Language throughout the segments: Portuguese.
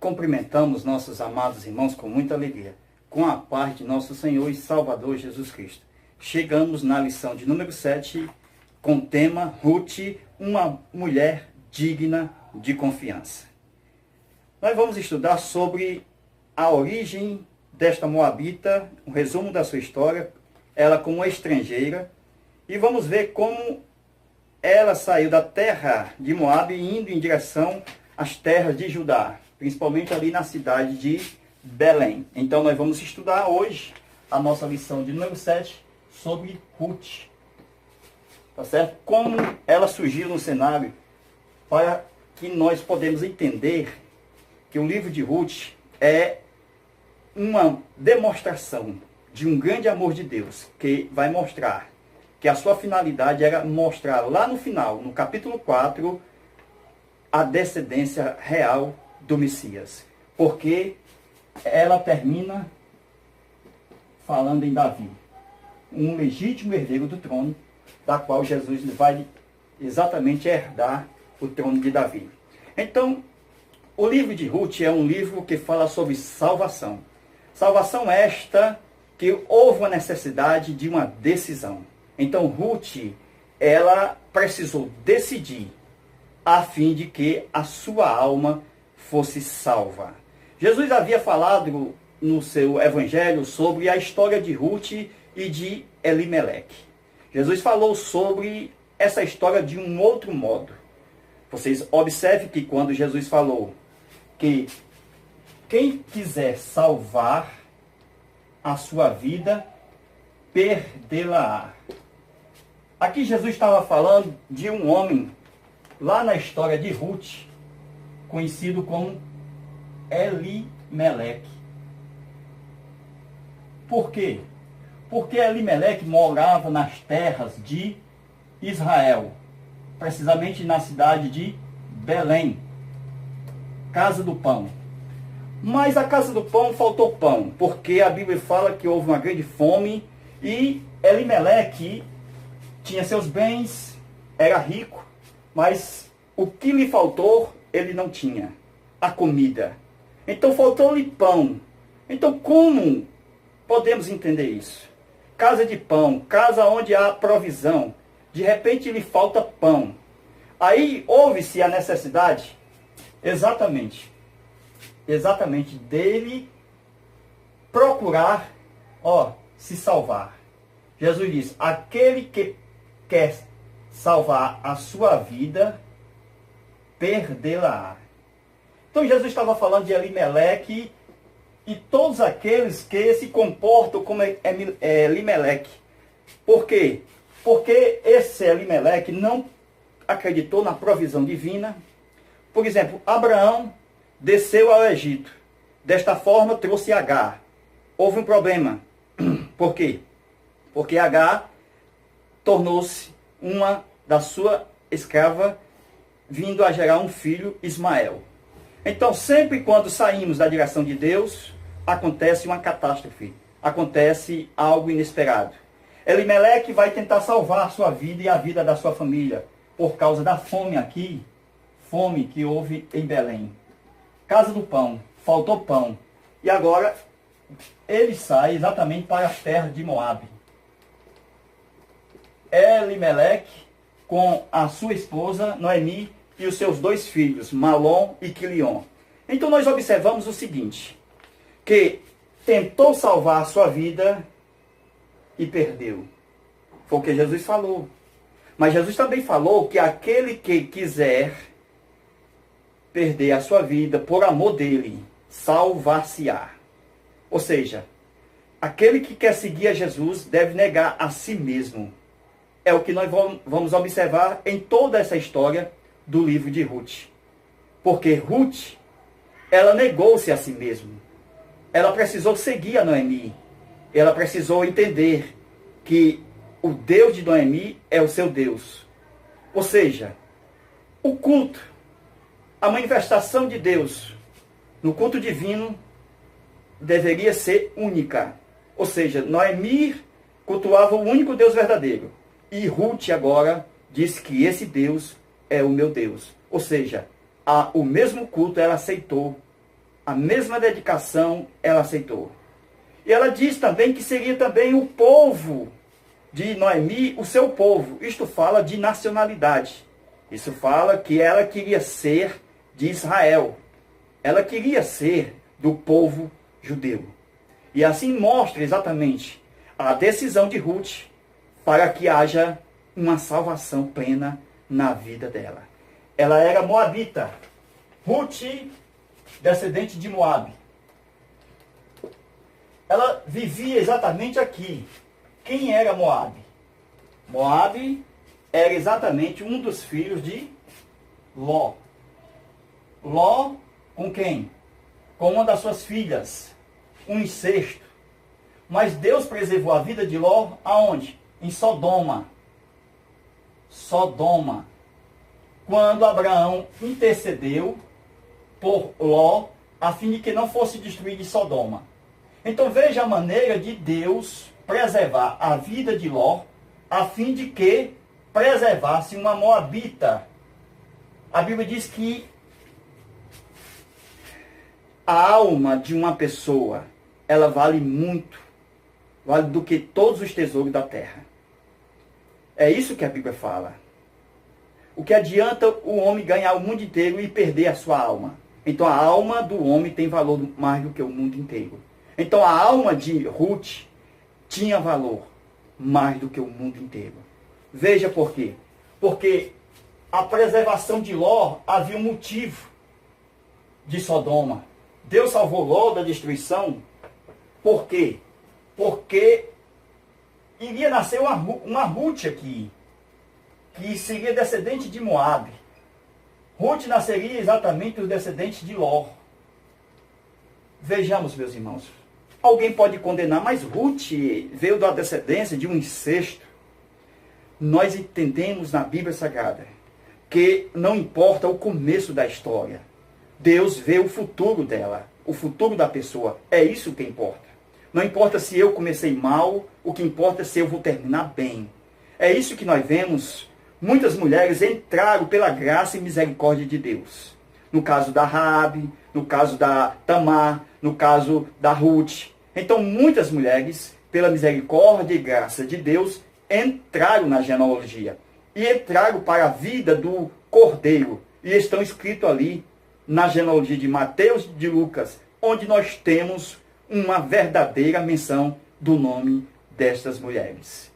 Cumprimentamos nossos amados irmãos com muita alegria, com a paz de nosso Senhor e Salvador Jesus Cristo. Chegamos na lição de número 7, com o tema Ruth, uma mulher digna de confiança. Nós vamos estudar sobre a origem desta moabita, um resumo da sua história, ela como estrangeira, e vamos ver como ela saiu da terra de Moabe indo em direção às terras de Judá, principalmente ali na cidade de Belém. Então nós vamos estudar hoje a nossa lição de número 7 sobre Ruth. Tá certo? Como ela surgiu no cenário, para que nós podemos entender que o livro de Ruth é uma demonstração de um grande amor de Deus, que vai mostrar que a sua finalidade era mostrar lá no final, no capítulo 4, a descendência real do Messias. Porque ela termina falando em Davi, um legítimo herdeiro do trono, da qual Jesus vai exatamente herdar o trono de Davi. Então, o livro de Ruth é um livro que fala sobre salvação. Salvação esta que houve uma necessidade de uma decisão. Então, Ruth, ela precisou decidir a fim de que a sua alma fosse salva. Jesus havia falado no seu evangelho sobre a história de Ruth e de Elimeleque. Jesus falou sobre essa história de um outro modo. Vocês observem que quando Jesus falou que quem quiser salvar a sua vida, perdê-la-á. Aqui Jesus estava falando de um homem, lá na história de Ruth, conhecido como Elimeleque. Por quê? Porque Elimeleque morava nas terras de Israel, precisamente na cidade de Belém, casa do pão. Mas a casa do pão faltou pão, porque a Bíblia fala que houve uma grande fome e Elimeleque tinha seus bens, era rico, mas o que lhe faltou, ele não tinha, a comida. Então faltou-lhe pão. Então como podemos entender isso? Casa de pão, casa onde há provisão, de repente lhe falta pão. Aí houve-se a necessidade, exatamente dele procurar, se salvar. Jesus diz, aquele que quer salvar a sua vida, perdê-la-á. Então Jesus estava falando de Elimeleque e todos aqueles que se comportam como Elimeleque. Por quê? Porque esse Elimeleque não acreditou na provisão divina. Por exemplo, Abraão desceu ao Egito. Desta forma trouxe Agar. Houve um problema. Por quê? Porque Agar tornou-se uma da sua escrava, vindo a gerar um filho, Ismael. Então, sempre quando saímos da direção de Deus, acontece uma catástrofe. Acontece algo inesperado. Elimeleque vai tentar salvar a sua vida e a vida da sua família, por causa da fome aqui, fome que houve em Belém. Casa do pão, faltou pão. E agora, ele sai exatamente para as terras de Moabe. Elimeleque, com a sua esposa, Noemi, e os seus 2 filhos, Malom e Quilion. Então nós observamos o seguinte, que tentou salvar a sua vida e perdeu. Foi o que Jesus falou. Mas Jesus também falou que aquele que quiser perder a sua vida por amor dele, salvar-se-á. Ou seja, aquele que quer seguir a Jesus deve negar a si mesmo. É o que nós vamos observar em toda essa história do livro de Ruth. Porque Ruth, ela negou-se a si mesma. Ela precisou seguir a Noemi. Ela precisou entender que o Deus de Noemi é o seu Deus. Ou seja, o culto, a manifestação de Deus no culto divino deveria ser única. Ou seja, Noemi cultuava o único Deus verdadeiro. E Ruth agora diz que esse Deus é o meu Deus. Ou seja, o mesmo culto ela aceitou a mesma dedicação ela aceitou. E ela diz também que seria também o povo de Noemi, o seu povo. Isto fala de nacionalidade. Isso fala que ela queria ser de Israel. Ela queria ser do povo judeu. E assim mostra exatamente a decisão de Ruth para que haja uma salvação plena na vida dela. Ela era moabita. Ruth, descendente de Moabe. Ela vivia exatamente aqui. Quem era Moabe? Moabe era exatamente um dos filhos de Ló. Ló com quem? Com uma das suas filhas. Um incesto. Mas Deus preservou a vida de Ló aonde? Em Sodoma. Sodoma. Quando Abraão intercedeu por Ló, a fim de que não fosse destruído Sodoma. Então veja a maneira de Deus preservar a vida de Ló, a fim de que preservasse uma moabita. A Bíblia diz que a alma de uma pessoa, ela vale muito, vale do que todos os tesouros da terra. É isso que a Bíblia fala. O que adianta o homem ganhar o mundo inteiro e perder a sua alma? Então a alma do homem tem valor mais do que o mundo inteiro. Então a alma de Ruth tinha valor mais do que o mundo inteiro. Veja por quê. Porque a preservação de Ló havia um motivo de Sodoma. Deus salvou Ló da destruição. Por quê? Porque iria nascer uma Ruth aqui, que seria descendente de Moabe. Ruth nasceria exatamente dos descendentes de Ló. Vejamos, meus irmãos. Alguém pode condenar, mas Ruth veio da descendência de um incesto. Nós entendemos na Bíblia Sagrada que não importa o começo da história. Deus vê o futuro dela, o futuro da pessoa. É isso que importa. Não importa se eu comecei mal, o que importa é se eu vou terminar bem. É isso que nós vemos. Muitas mulheres entraram pela graça e misericórdia de Deus. No caso da Raabe, no caso da Tamar, no caso da Ruth. Então muitas mulheres, pela misericórdia e graça de Deus, entraram na genealogia. E entraram para a vida do Cordeiro. E estão escritos ali na genealogia de Mateus e de Lucas, onde nós temos uma verdadeira menção do nome destas mulheres.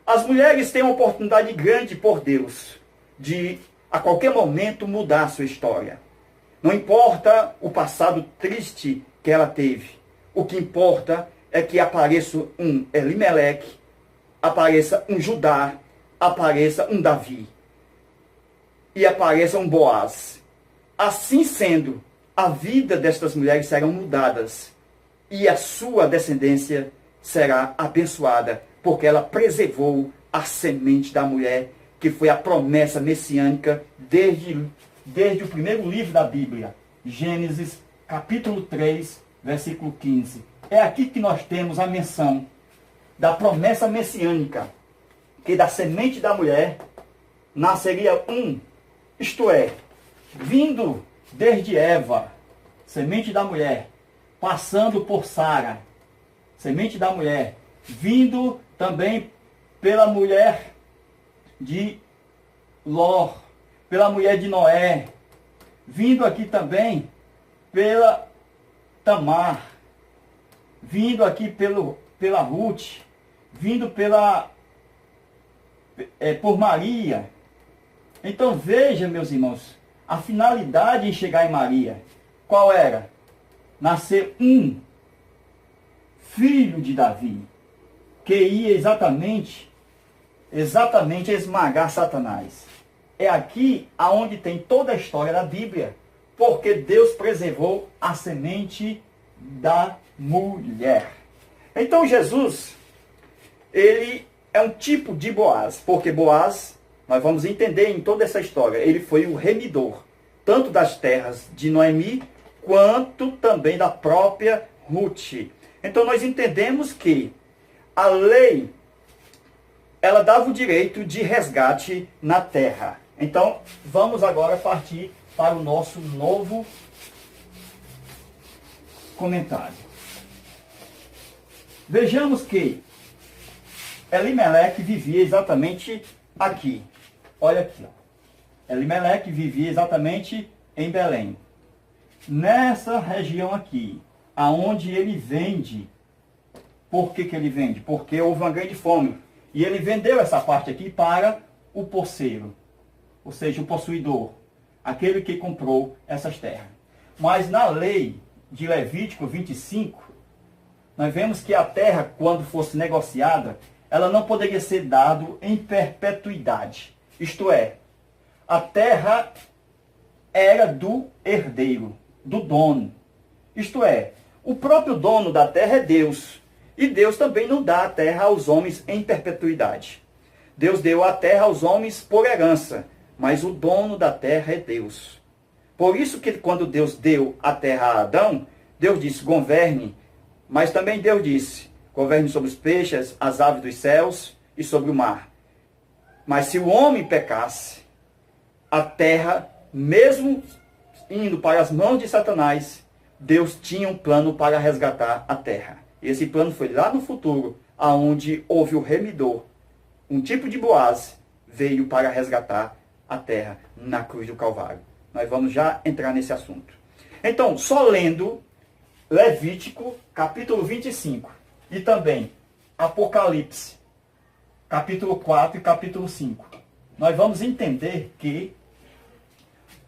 As mulheres têm uma oportunidade grande por Deus de, a qualquer momento, mudar a sua história. Não importa o passado triste que ela teve. O que importa é que apareça um Elimeleque, apareça um Judá, apareça um Davi e apareça um Boaz. Assim sendo, a vida destas mulheres serão mudadas e a sua descendência será abençoada, porque ela preservou a semente da mulher, que foi a promessa messiânica desde o primeiro livro da Bíblia, Gênesis, capítulo 3, versículo 15. É aqui que nós temos a menção da promessa messiânica, que da semente da mulher nasceria um, isto é, vindo desde Eva, semente da mulher, passando por Sara, semente da mulher, vindo também pela mulher de Ló, pela mulher de Noé, vindo aqui também pela Tamar, vindo aqui pela Ruth, vindo por Maria. Então veja, meus irmãos, a finalidade em chegar em Maria, qual era? Nascer um filho de Davi, que ia exatamente esmagar Satanás. É aqui aonde tem toda a história da Bíblia, porque Deus preservou a semente da mulher. Então Jesus, ele é um tipo de Boaz, porque Boaz, nós vamos entender em toda essa história, ele foi o remidor, tanto das terras de Noemi, quanto também da própria Ruth. Então nós entendemos que a lei, ela dava o direito de resgate na terra. Então vamos agora partir para o nosso novo comentário. Vejamos que Elimeleque vivia exatamente aqui. Olha aqui. Ó. Elimeleque vivia exatamente em Belém. Nessa região aqui, aonde ele vende. Por que ele vende? Porque houve uma grande fome. E ele vendeu essa parte aqui para o posseiro, ou seja, o possuidor, aquele que comprou essas terras. Mas na lei de Levítico 25, nós vemos que a terra, quando fosse negociada, ela não poderia ser dada em perpetuidade. Isto é, a terra era do herdeiro, do dono. Isto é, o próprio dono da terra é Deus. E Deus também não dá a terra aos homens em perpetuidade. Deus deu a terra aos homens por herança, mas o dono da terra é Deus. Por isso que quando Deus deu a terra a Adão, Deus disse, governe, mas também Deus disse, governe sobre os peixes, as aves dos céus e sobre o mar. Mas se o homem pecasse, a terra, mesmo indo para as mãos de Satanás, Deus tinha um plano para resgatar a terra. Esse plano foi lá no futuro, aonde houve o remidor. Um tipo de Boaz veio para resgatar a terra na cruz do Calvário. Nós vamos já entrar nesse assunto. Então, só lendo Levítico, capítulo 25, e também Apocalipse, capítulo 4 e capítulo 5, nós vamos entender que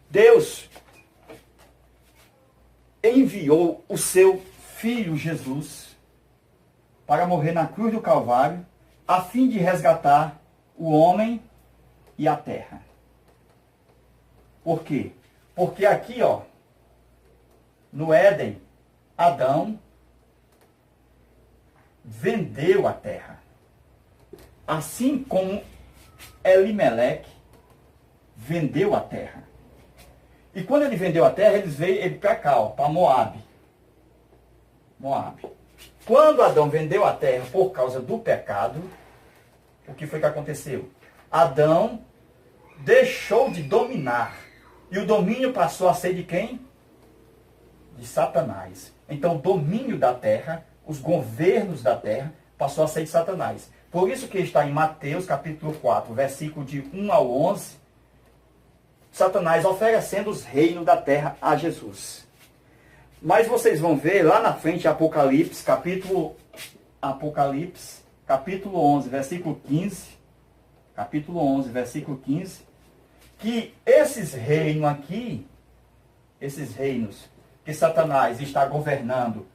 Deus enviou o seu Filho Jesus para morrer na cruz do Calvário, a fim de resgatar o homem e a terra. Por quê? Porque aqui, ó, no Éden, Adão vendeu a terra. Assim como Elimeleque vendeu a terra. E quando ele vendeu a terra, ele veio para cá, para Moabe. Moabe. Quando Adão vendeu a terra por causa do pecado, o que foi que aconteceu? Adão deixou de dominar. E o domínio passou a ser de quem? De Satanás. Então o domínio da terra, os governos da terra, passou a ser de Satanás. Por isso que está em Mateus capítulo 4, versículo de 1 ao 11, Satanás oferecendo os reinos da terra a Jesus. Mas vocês vão ver lá na frente, Apocalipse, capítulo 11, versículo 15, capítulo 11, versículo 15, que esses reinos aqui, esses reinos que Satanás está governando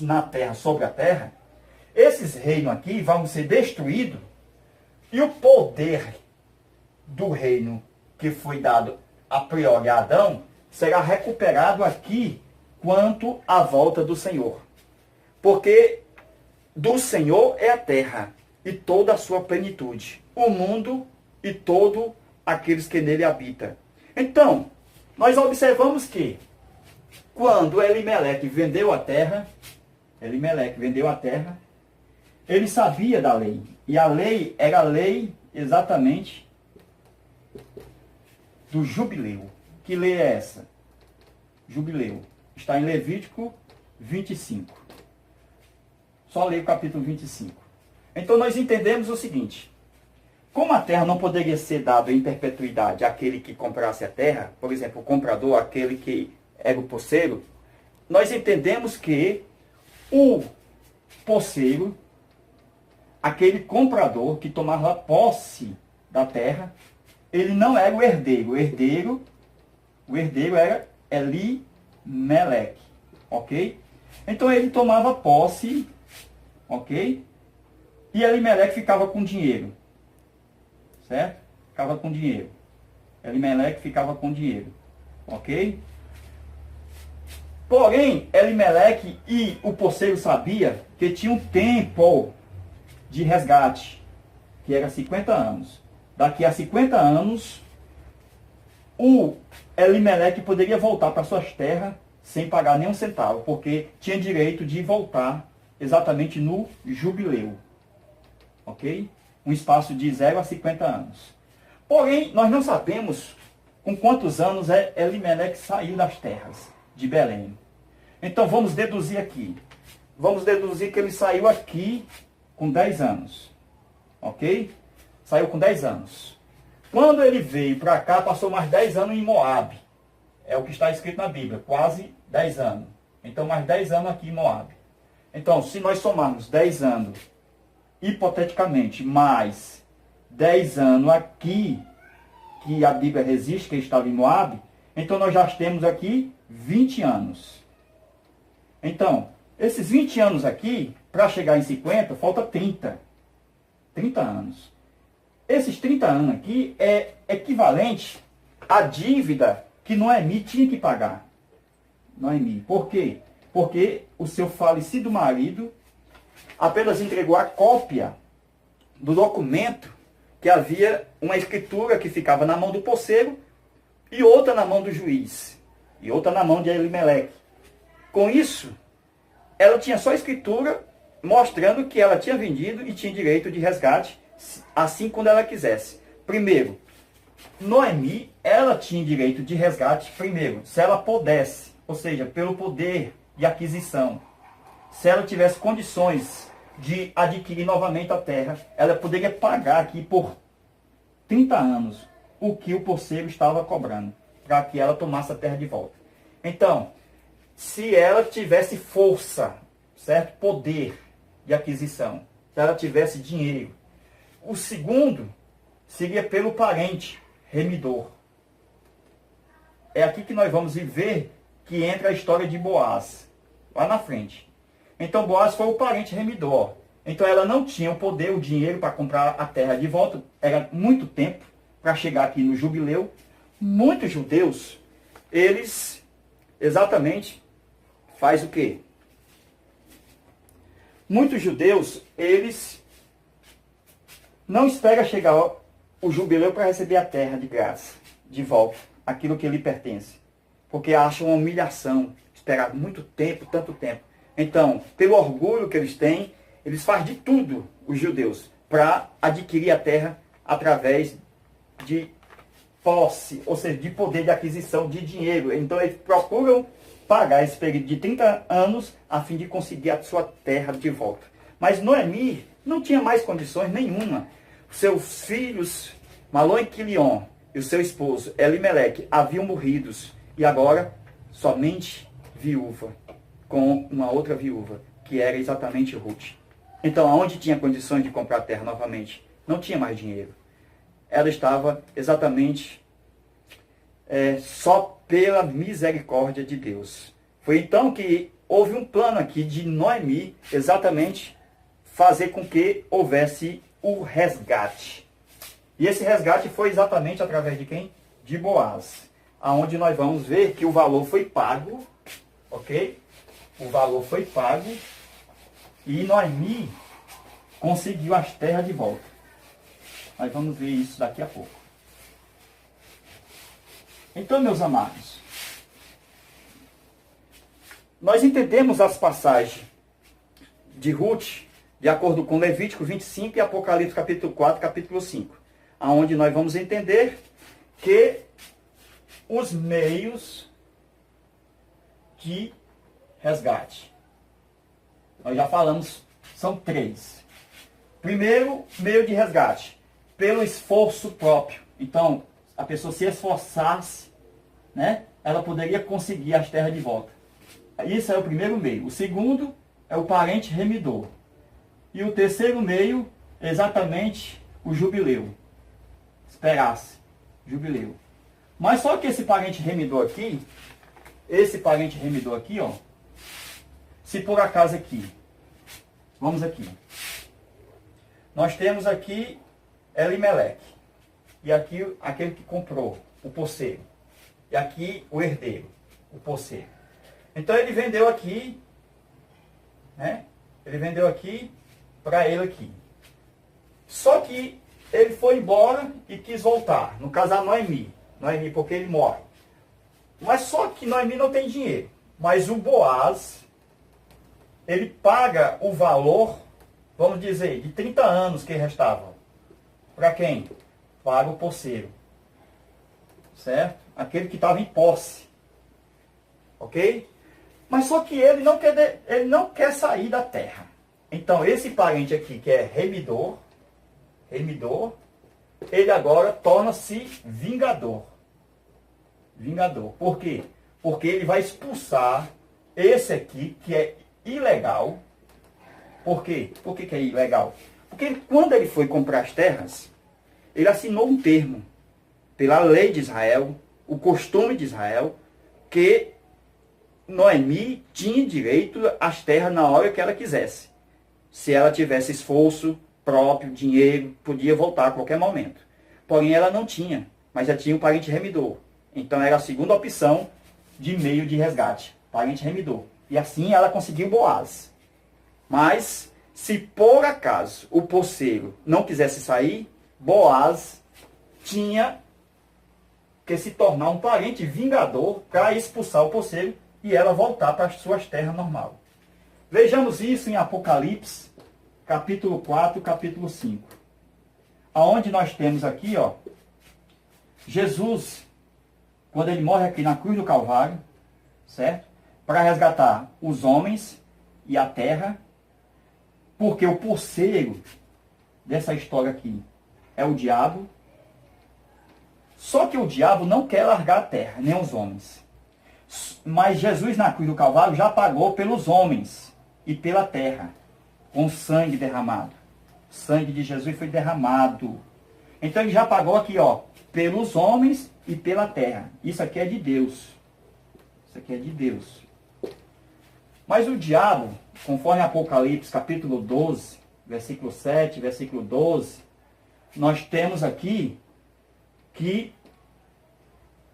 na terra, sobre a terra, esses reinos aqui vão ser destruídos e o poder do reino que foi dado a priori a Adão será recuperado aqui quanto à volta do Senhor. Porque do Senhor é a terra e toda a sua plenitude, o mundo e todos aqueles que nele habitam. Então, nós observamos que quando Elimeleque vendeu a terra, ele sabia da lei. E a lei era a lei exatamente do jubileu. Que lei é essa? Jubileu. Está em Levítico 25. Só leia o capítulo 25. Então nós entendemos o seguinte. Como a terra não poderia ser dada em perpetuidade àquele que comprasse a terra, por exemplo, o comprador, aquele que era o posseiro, nós entendemos que o posseiro, aquele comprador que tomava posse da terra, ele não era o herdeiro. O herdeiro era Elimeleque, ok? Então ele tomava posse, ok? E Elimeleque ficava com dinheiro, certo? Ficava com dinheiro. Elimeleque ficava com dinheiro, ok? Porém, Elimeleque e o posseiro sabia que tinha um tempo de resgate, que era 50 anos. Daqui a 50 anos, o Elimeleque poderia voltar para suas terras sem pagar nenhum centavo, porque tinha direito de voltar exatamente no jubileu. Ok? Um espaço de 0 a 50 anos. Porém, nós não sabemos com quantos anos Elimeleque saiu das terras de Belém. Então vamos deduzir aqui. Vamos deduzir que ele saiu aqui com 10 anos. Ok? Saiu com 10 anos. Quando ele veio para cá, passou mais 10 anos em Moabe. É o que está escrito na Bíblia, quase 10 anos. Então mais 10 anos aqui em Moabe. Então, se nós somarmos 10 anos, hipoteticamente, mais 10 anos aqui, que a Bíblia resiste, que estava em Moabe, então nós já temos aqui 20 anos. Então, esses 20 anos aqui, para chegar em 50, falta 30. 30 anos. Esses 30 anos aqui é equivalente à dívida que Noemi tinha que pagar. Noemi. Por quê? Porque o seu falecido marido apenas entregou a cópia do documento que havia uma escritura que ficava na mão do poceiro e outra na mão do juiz. E outra na mão de Elimeleque. Com isso, ela tinha só a escritura mostrando que ela tinha vendido e tinha direito de resgate, assim quando ela quisesse. Primeiro, Noemi, ela tinha direito de resgate, primeiro, se ela pudesse, ou seja, pelo poder de aquisição. Se ela tivesse condições de adquirir novamente a terra, ela poderia pagar aqui por 30 anos o que o poceiro estava cobrando, para que ela tomasse a terra de volta. Então, se ela tivesse força, certo? Poder de aquisição, se ela tivesse dinheiro. O segundo seria pelo parente remidor. É aqui que nós vamos ver que entra a história de Boaz, lá na frente. Então Boaz foi o parente remidor. Então ela não tinha o poder, o dinheiro para comprar a terra de volta. Era muito tempo para chegar aqui no jubileu. Muitos judeus, eles exatamente faz o quê? Muitos judeus, eles não esperam chegar o jubileu para receber a terra de graça, de volta, aquilo que lhe pertence. Porque acham uma humilhação, esperar muito tempo, tanto tempo. Então, pelo orgulho que eles têm, eles fazem de tudo, os judeus, para adquirir a terra através de posse, ou seja, de poder de aquisição de dinheiro. Então, eles procuram pagar esse período de 30 anos a fim de conseguir a sua terra de volta. Mas Noemi não tinha mais condições nenhuma. Seus filhos, Malom e Quilion, e o seu esposo, Elimeleque, haviam morrido. E agora, somente viúva, com uma outra viúva, que era exatamente Ruth. Então, aonde tinha condições de comprar a terra novamente? Não tinha mais dinheiro. Ela estava exatamente só pela misericórdia de Deus. Foi então que houve um plano aqui de Noemi exatamente fazer com que houvesse o resgate. E esse resgate foi exatamente através de quem? De Boaz. Aonde nós vamos ver que o valor foi pago, ok? O valor foi pago e Noemi conseguiu as terras de volta. Nós vamos ver isso daqui a pouco. Então, meus amados, nós entendemos as passagens de Ruth de acordo com Levítico 25 e Apocalipse capítulo 4, capítulo 5, aonde nós vamos entender que os meios de resgate. Nós já falamos, são 3. Primeiro, meio de resgate, pelo esforço próprio. Então, a pessoa se esforçasse, né, ela poderia conseguir as terras de volta. Isso é o primeiro meio. O segundo é o parente remidor. E o terceiro meio, exatamente, o jubileu. Esperasse, jubileu. Mas só que esse parente remidor aqui, ó, se por acaso aqui, vamos aqui, nós temos aqui Elimeleque, e aqui aquele que comprou, o poceiro, e aqui o herdeiro, o poceiro. Então ele vendeu aqui, né? Ele vendeu aqui para ele aqui. Só que ele foi embora e quis voltar, no caso a Noemi, porque ele morre. Mas só que Noemi não tem dinheiro. Mas o Boaz, ele paga o valor, vamos dizer, de 30 anos que restavam. Para quem? Paga o poceiro. Certo? Aquele que estava em posse. Ok? Mas só que ele não quer sair da terra. Então, esse parente aqui, que é remidor, ele agora torna-se vingador. Vingador. Por quê? Porque ele vai expulsar esse aqui, que é ilegal. Por quê? Por que é ilegal? Porque quando ele foi comprar as terras, ele assinou um termo pela lei de Israel, o costume de Israel, que Noemi tinha direito às terras na hora que ela quisesse. Se ela tivesse esforço próprio, dinheiro, podia voltar a qualquer momento. Porém, ela não tinha, mas já tinha um parente remidor. Então, era a segunda opção de meio de resgate, parente remidor. E assim ela conseguiu Boaz. Mas, se por acaso o poceiro não quisesse sair, Boaz tinha que se tornar um parente vingador para expulsar o poceiro e ela voltar para as suas terras normal. Vejamos isso em Apocalipse, capítulo 4, capítulo 5. Aonde nós temos aqui, ó, Jesus, quando ele morre aqui na cruz do Calvário, certo? Para resgatar os homens e a terra, porque o poceiro dessa história aqui é o diabo. Só que o diabo não quer largar a terra, nem os homens. Mas Jesus na cruz do Calvário já pagou pelos homens e pela terra, com sangue derramado. O sangue de Jesus foi derramado. Então ele já pagou aqui, ó, pelos homens e pela terra. Isso aqui é de Deus. Isso aqui é de Deus. Mas o diabo, conforme Apocalipse capítulo 12, versículo 7, versículo 12, nós temos aqui que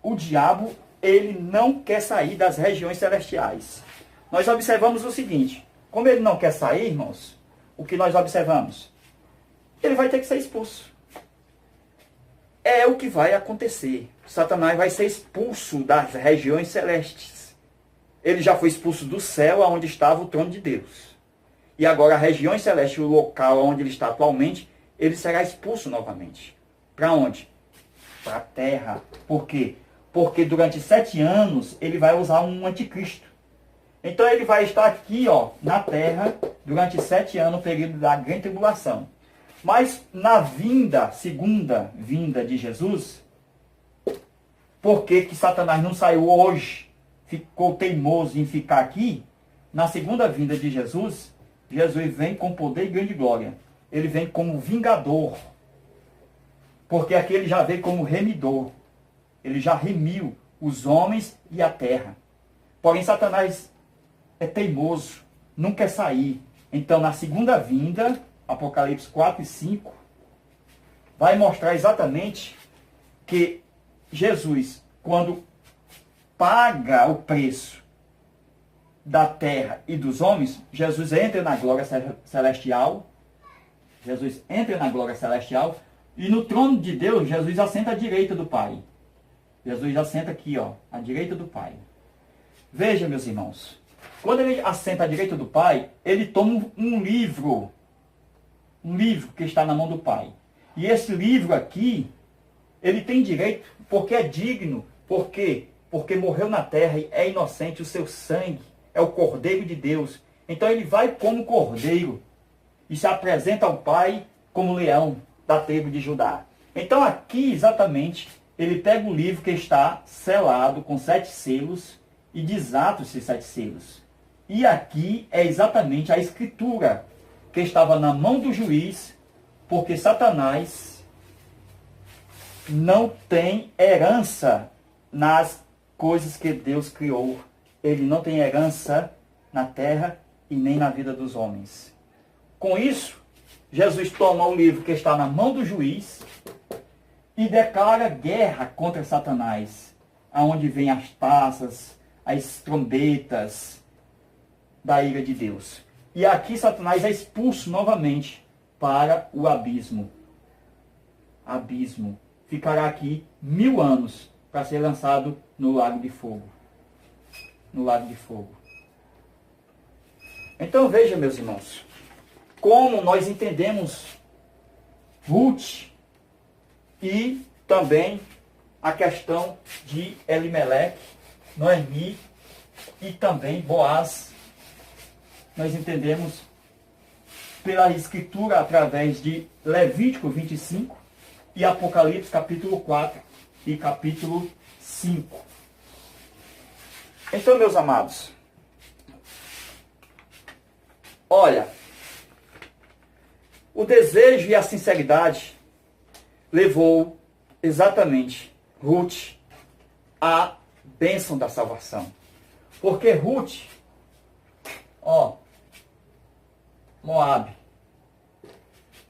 o diabo, ele não quer sair das regiões celestiais. Nós observamos o seguinte: como ele não quer sair, irmãos, o que nós observamos? Ele vai ter que ser expulso. É o que vai acontecer. Satanás vai ser expulso das regiões celestes. Ele já foi expulso do céu, onde estava o trono de Deus. E agora a região celeste, o local onde ele está atualmente, ele será expulso novamente. Para onde? Para a terra. Por quê? Porque durante 7 anos ele vai usar um anticristo. Então ele vai estar aqui, ó, na terra durante 7 anos, no período da grande tribulação. Mas na segunda vinda de Jesus, por que Satanás não saiu hoje, ficou teimoso em ficar aqui? Na segunda vinda de Jesus, Jesus vem com poder e grande glória. Ele vem como vingador. Porque aqui ele já veio como remidor. Ele já remiu os homens e a terra. Porém, Satanás é teimoso, não quer sair. Então, na segunda vinda, Apocalipse 4 e 5, vai mostrar exatamente que Jesus, quando paga o preço da terra e dos homens, Jesus entra na glória celestial. Jesus entra na glória celestial. E no trono de Deus, Jesus assenta à direita do Pai. Jesus assenta aqui, ó, à direita do Pai. Veja, meus irmãos, quando ele assenta à direita do Pai, ele toma um livro que está na mão do Pai. E esse livro aqui, ele tem direito, porque é digno. Por quê? Porque morreu na terra e é inocente, o seu sangue é o Cordeiro de Deus. Então ele vai como Cordeiro e se apresenta ao Pai como leão da tribo de Judá. Então aqui, exatamente, ele pega o livro que está selado com 7 selos e desata esses 7 selos. E aqui é exatamente a escritura que estava na mão do juiz, porque Satanás não tem herança nas coisas que Deus criou. Ele não tem herança na terra e nem na vida dos homens. Com isso, Jesus toma o livro que está na mão do juiz e declara guerra contra Satanás, aonde vem as taças, as trombetas da ira de Deus. E aqui Satanás é expulso novamente para o abismo. Abismo. Ficará aqui 1000 anos para ser lançado no lago de fogo. No lago de fogo. Então veja, meus irmãos, como nós entendemos Ruth e também a questão de Elimeleque, Noemi e também Boaz. Nós entendemos pela escritura através de Levítico 25 e Apocalipse capítulo 4 e capítulo 5. Então, meus amados, olha, o desejo e a sinceridade levou exatamente Ruth à bênção da salvação. Porque Ruth, Moabe.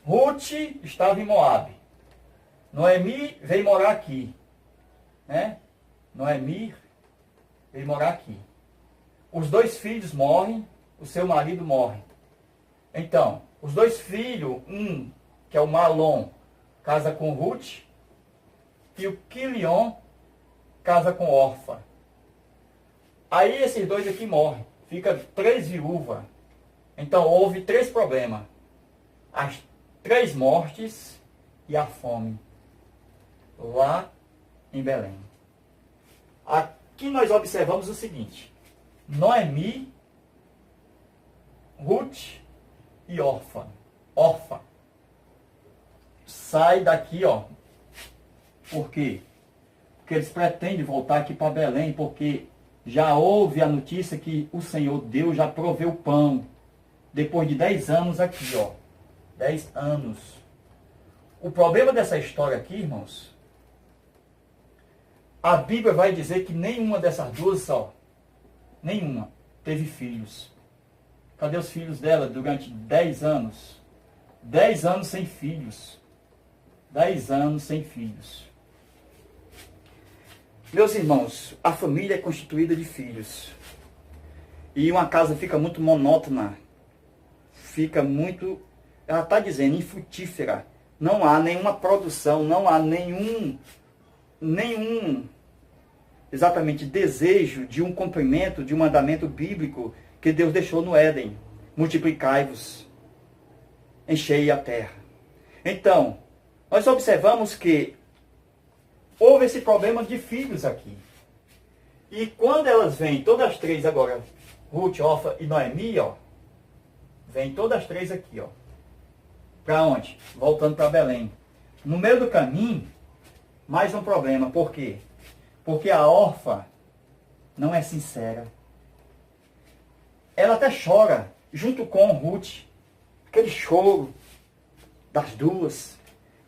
Ruth estava em Moabe. Noemi veio morar aqui. Né? Noemi veio morar aqui. Os dois filhos morrem, o seu marido morre. Então, os dois filhos, um que é o Malom, casa com Ruth, e o Quilion casa com Orfa. Aí esses dois aqui morrem. Fica 3 viúvas. Então houve 3 problemas. As 3 mortes e a fome. Lá em Belém. Aqui nós observamos o seguinte. Noemi, Ruth e Orfa. Sai daqui, Por quê? Porque eles pretendem voltar aqui para Belém, porque já houve a notícia que o Senhor Deus já proveu pão. Depois de 10 anos aqui, 10 anos. O problema dessa história aqui, irmãos, a Bíblia vai dizer que nenhuma dessas duas, nenhuma, teve filhos. Cadê os filhos dela durante 10 anos? 10 anos sem filhos. 10 anos sem filhos. Meus irmãos, a família é constituída de filhos. E uma casa fica muito monótona. Fica muito, ela está dizendo, infrutífera. Não há nenhuma produção, não há nenhum exatamente desejo de um cumprimento, de um mandamento bíblico que Deus deixou no Éden. Multiplicai-vos, enchei a terra. Então, nós observamos que houve esse problema de filhos aqui. E quando elas vêm, todas as 3 agora, Ruth, Orfa e Noemi, vêm todas as 3 aqui, Para onde? Voltando para Belém. No meio do caminho, mais um problema. Por quê? Porque a Orfa não é sincera. Ela até chora, junto com Ruth. Aquele choro das duas.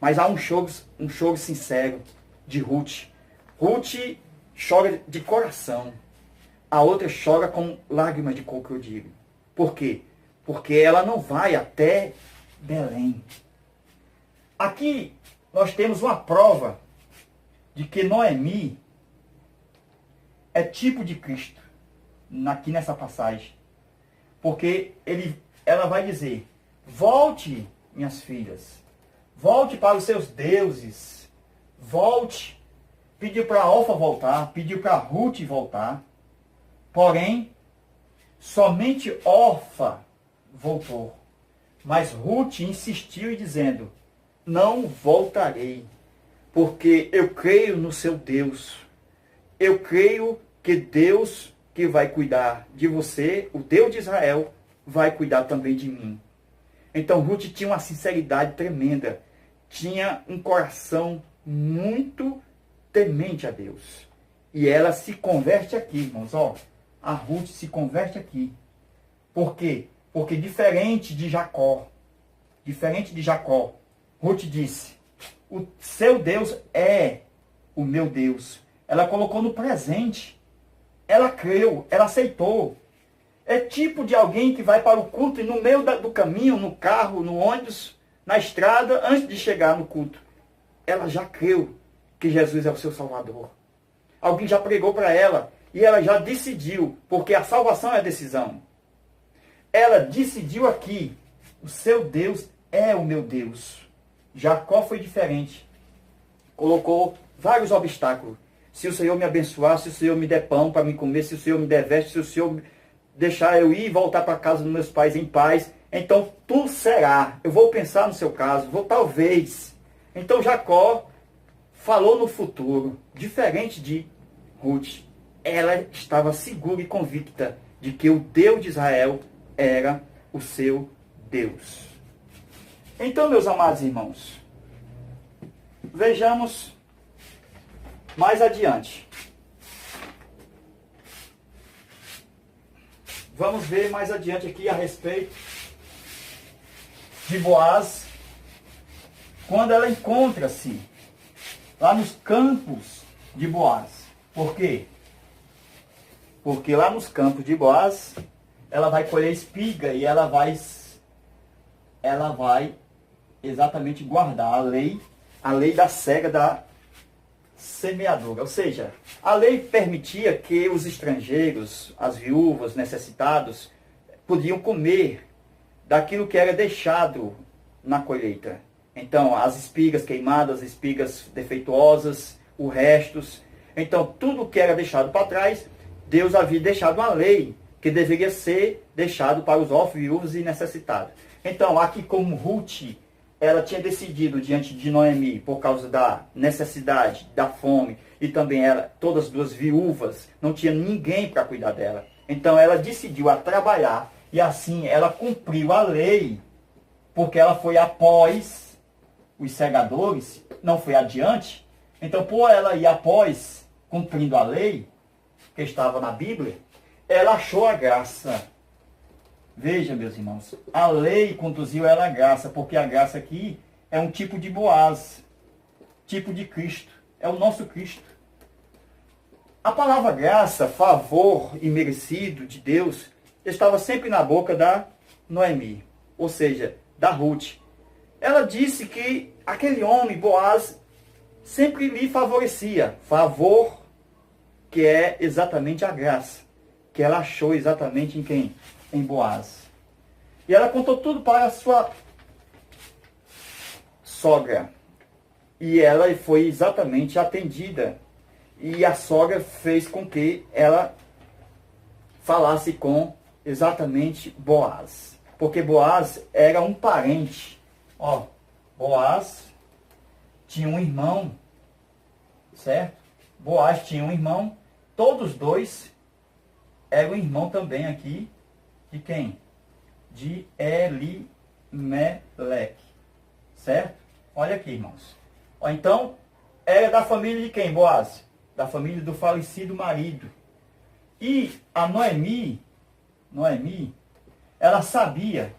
Mas há um choro sincero de Ruth. Ruth chora de coração. A outra chora com lágrimas de crocodilo. Por quê? Porque ela não vai até Belém. Aqui nós temos uma prova de que Noemi é tipo de Cristo. Aqui nessa passagem. Porque ela vai dizer, volte, minhas filhas. Volte para os seus deuses. Volte. Pediu para Orfa voltar. Pediu para Ruth voltar. Porém, somente Orfa voltou. Mas Ruth insistiu dizendo, não voltarei. Porque eu creio no seu Deus. Eu creio que Deus que vai cuidar de você, o Deus de Israel, vai cuidar também de mim. Então Ruth tinha uma sinceridade tremenda. Tinha um coração muito temente a Deus. E ela se converte aqui, irmãos. A Ruth se converte aqui. Por quê? Porque diferente de Jacó, Ruth disse, o seu Deus é o meu Deus. Ela colocou no presente. Ela creu, ela aceitou. É tipo de alguém que vai para o culto e no meio do caminho, no carro, no ônibus, na estrada, antes de chegar no culto, ela já creu que Jesus é o seu Salvador. Alguém já pregou para ela e ela já decidiu, porque a salvação é decisão. Ela decidiu aqui, o seu Deus é o meu Deus. Jacó foi diferente. Colocou vários obstáculos. Se o Senhor me abençoar, se o Senhor me der pão para me comer, se o Senhor me der veste, se o Senhor deixar eu ir e voltar para casa dos meus pais em paz, então tu será. Eu vou pensar no seu caso, talvez. Então Jacó falou no futuro, diferente de Ruth. ela estava segura e convicta de que o Deus de Israel era o seu Deus. Então, meus amados irmãos, vejamos mais adiante. Vamos ver mais adiante aqui a respeito de Boaz, quando ela encontra-se lá nos campos de Boaz. Por quê? Porque lá nos campos de Boaz, ela vai colher espiga e ela vai exatamente guardar a lei da cega da semeadura. Ou seja, a lei permitia que os estrangeiros, as viúvas, necessitados, podiam comer daquilo que era deixado na colheita. Então, as espigas queimadas, as espigas defeituosas, os restos. Então, tudo que era deixado para trás, Deus havia deixado uma lei que deveria ser deixado para os órfãos, viúvos e necessitados. Então, aqui como Ruth, ela tinha decidido diante de Noemi, por causa da necessidade, da fome, e também todas as duas viúvas, não tinha ninguém para cuidar dela. Então, ela decidiu a trabalhar, e assim ela cumpriu a lei, porque ela foi após os segadores, não foi adiante. Então, por ela ir após, cumprindo a lei, que estava na Bíblia, ela achou a graça. Veja, meus irmãos, a lei conduziu ela à graça, porque a graça aqui é um tipo de Boaz, tipo de Cristo, é o nosso Cristo. A palavra graça, favor e merecido de Deus, estava sempre na boca da Noemi, ou seja, da Ruth. Ela disse que aquele homem, Boaz, sempre lhe favorecia. Favor, que é exatamente a graça, que ela achou exatamente em quem? Em Boaz. E ela contou tudo para a sua sogra. E ela foi exatamente atendida. E a sogra fez com que ela falasse com exatamente Boaz. Porque Boaz era um parente. Ó, Boaz tinha um irmão, certo? Boaz tinha um irmão. Todos dois eram irmão também aqui de quem? De Elimelec, certo? Olha aqui, irmãos. Ó, então, era da família de quem, Boaz? Da família do falecido marido. E a Noemi, ela sabia,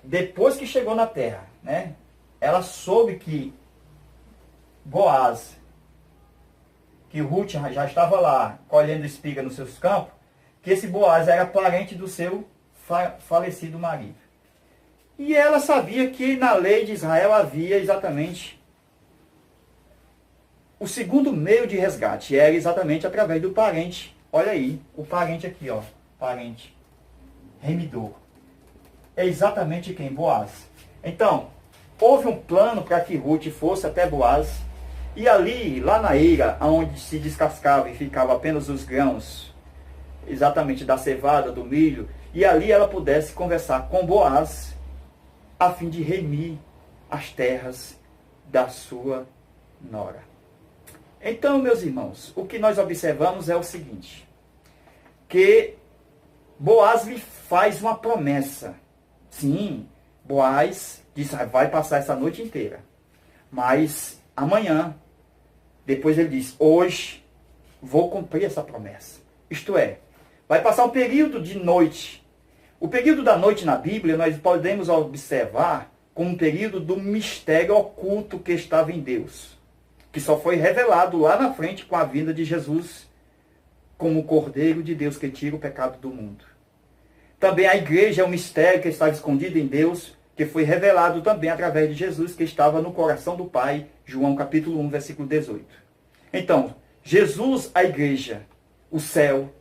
depois que chegou na terra, né? Ela soube que Boaz, que Ruth já estava lá, colhendo espiga nos seus campos, que esse Boaz era parente do seu falecido marido. E ela sabia que na lei de Israel havia exatamente o segundo meio de resgate, era exatamente através do parente. Olha aí, o parente aqui, ó, parente, remidor. É exatamente quem? Boaz. Então, houve um plano para que Ruth fosse até Boaz, e ali, lá na eira, onde se descascava e ficava apenas os grãos, exatamente da cevada, do milho, e ali ela pudesse conversar com Boaz, a fim de remir as terras da sua nora. Então, meus irmãos, o que nós observamos é o seguinte, que Boaz lhe faz uma promessa. Sim, Boaz diz, vai passar essa noite inteira, mas amanhã, depois ele diz, hoje vou cumprir essa promessa. Isto é, vai passar um período de noite. O período da noite na Bíblia nós podemos observar como um período do mistério oculto que estava em Deus, que só foi revelado lá na frente com a vinda de Jesus, como o Cordeiro de Deus que tira o pecado do mundo. Também a igreja é um mistério que estava escondido em Deus, que foi revelado também através de Jesus, que estava no coração do Pai, João capítulo 1, versículo 18. Então, Jesus, a igreja, o céu,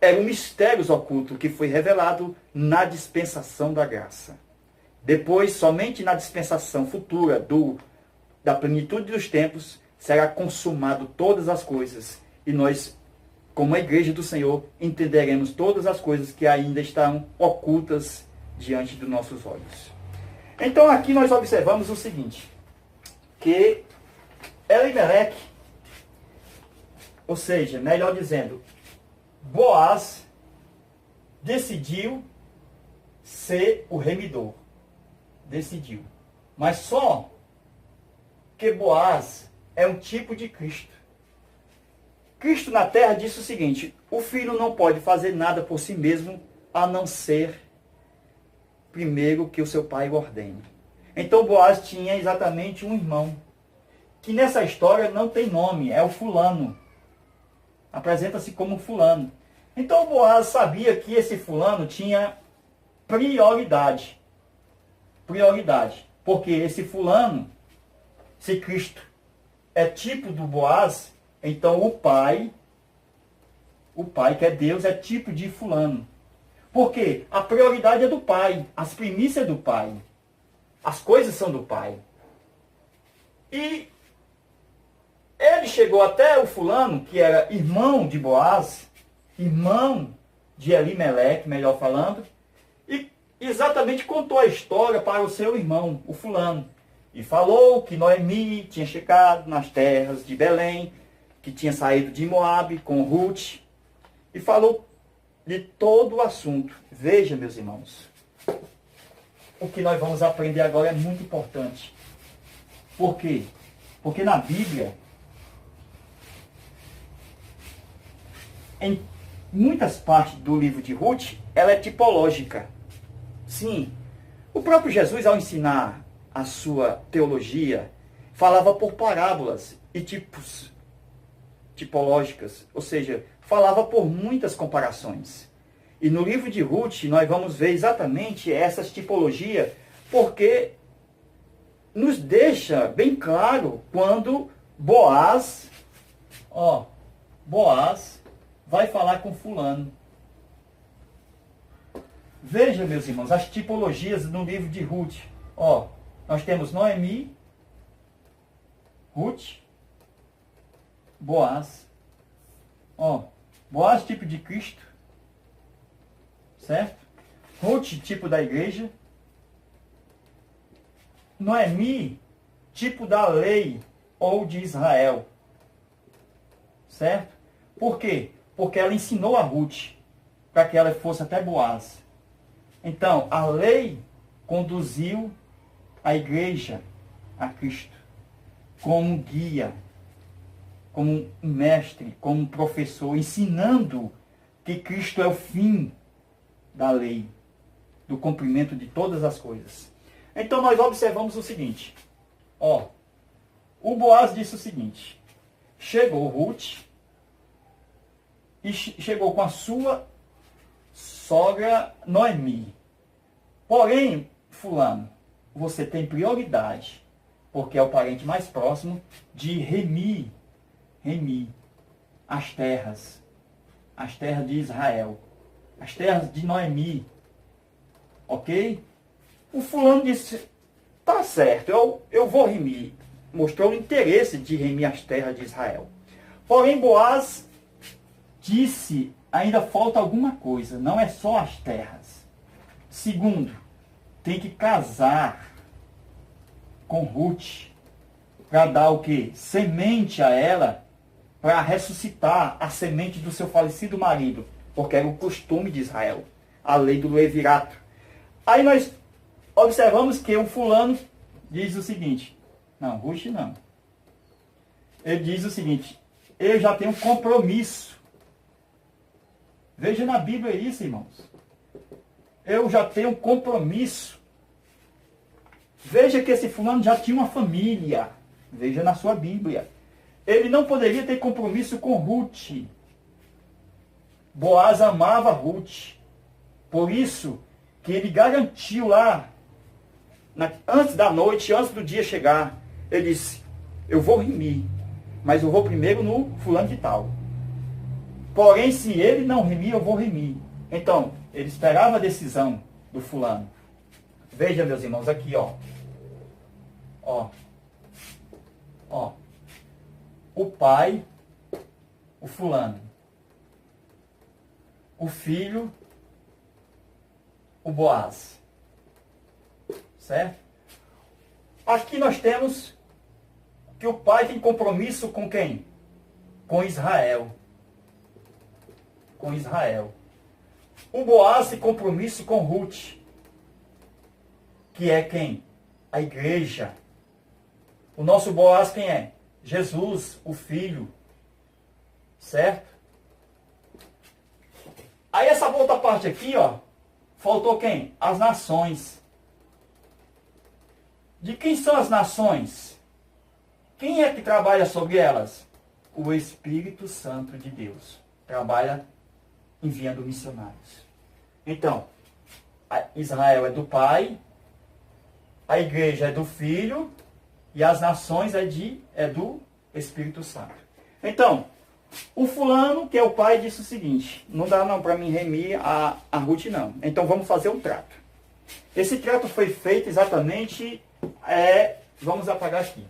era um mistério oculto que foi revelado na dispensação da graça. Depois, somente na dispensação futura da plenitude dos tempos, será consumado todas as coisas. E nós, como a igreja do Senhor, entenderemos todas as coisas que ainda estão ocultas diante dos nossos olhos. Então aqui nós observamos o seguinte, que Elimelec Ou seja, melhor dizendo, Boaz decidiu ser o remidor. Decidiu. Mas só que Boaz é um tipo de Cristo. Cristo na terra disse o seguinte: o filho não pode fazer nada por si mesmo, a não ser primeiro que o seu pai o ordene. Então Boaz tinha exatamente um irmão, que nessa história não tem nome, é o fulano. Apresenta-se como fulano. Então Boaz sabia que esse fulano tinha prioridade. Prioridade. Porque esse fulano, se Cristo é tipo do Boaz, então o pai que é Deus, é tipo de fulano. Por quê? A prioridade é do pai, as primícias é do pai, as coisas são do pai. E ele chegou até o fulano, que era irmão de Boaz, irmão de Elimeleque, melhor falando, e exatamente contou a história para o seu irmão, o fulano. E falou que Noemi tinha chegado nas terras de Belém, que tinha saído de Moabe com Ruth, e falou de todo o assunto. Veja, meus irmãos, o que nós vamos aprender agora é muito importante. Por quê? Porque na Bíblia, em muitas partes do livro de Ruth, ela é tipológica. Sim, o próprio Jesus, ao ensinar a sua teologia, falava por parábolas e tipos tipológicas, ou seja, falava por muitas comparações. E no livro de Ruth, nós vamos ver exatamente essas tipologias, porque nos deixa bem claro quando Boaz vai falar com fulano. Veja, meus irmãos, as tipologias no livro de Ruth. Nós temos Noemi, Ruth, Boaz. Boaz, tipo de Cristo. Certo? Ruth, tipo da igreja. Noemi, tipo da lei ou de Israel. Certo? Por quê? Porque ela ensinou a Ruth para que ela fosse até Boaz. Então, a lei conduziu a igreja a Cristo como um guia, como um mestre, como um professor, ensinando que Cristo é o fim da lei, do cumprimento de todas as coisas. Então nós observamos o seguinte, o Boaz disse o seguinte: chegou Ruth e chegou com a sua sogra Noemi. Porém, fulano, você tem prioridade, porque é o parente mais próximo, de remir as terras de Israel, as terras de Noemi. Ok? O fulano disse: tá certo, eu vou remir. Mostrou o interesse de remir as terras de Israel. Porém, Boaz disse: ainda falta alguma coisa, não é só as terras. Segundo, tem que casar com Ruth para dar o quê? Semente a ela, para ressuscitar a semente do seu falecido marido, porque era o costume de Israel, a lei do levirato. Aí nós observamos que o fulano diz o seguinte: não, Ruth não. Ele diz o seguinte: eu já tenho um compromisso. Veja na Bíblia isso, irmãos. Eu já tenho um compromisso. Veja que esse fulano já tinha uma família. Veja na sua Bíblia. Ele não poderia ter compromisso com Ruth. Boaz amava Ruth. Por isso que ele garantiu lá, antes da noite, antes do dia chegar, ele disse: eu vou remir, mas eu vou primeiro no fulano de tal. Porém, se ele não remir, eu vou remir. Então, ele esperava a decisão do fulano. Veja, meus irmãos, aqui, o pai, o fulano. O filho, o Boaz. Certo? Aqui nós temos que o pai tem compromisso com quem? com Israel. Com Israel. O Boaz se compromisso com Ruth, que é quem? A igreja. O nosso Boaz quem é? Jesus, o Filho. Certo? Aí essa outra parte aqui, ó, faltou quem? As nações. De quem são as nações? Quem é que trabalha sobre elas? O Espírito Santo de Deus. Trabalha enviando missionários. Então, Israel é do Pai, a igreja é do Filho e as nações é do Espírito Santo. Então, o fulano, que é o pai, disse o seguinte: não dá não para mim remir a Ruth não. Então vamos fazer um trato. Esse trato foi feito exatamente, vamos apagar aqui.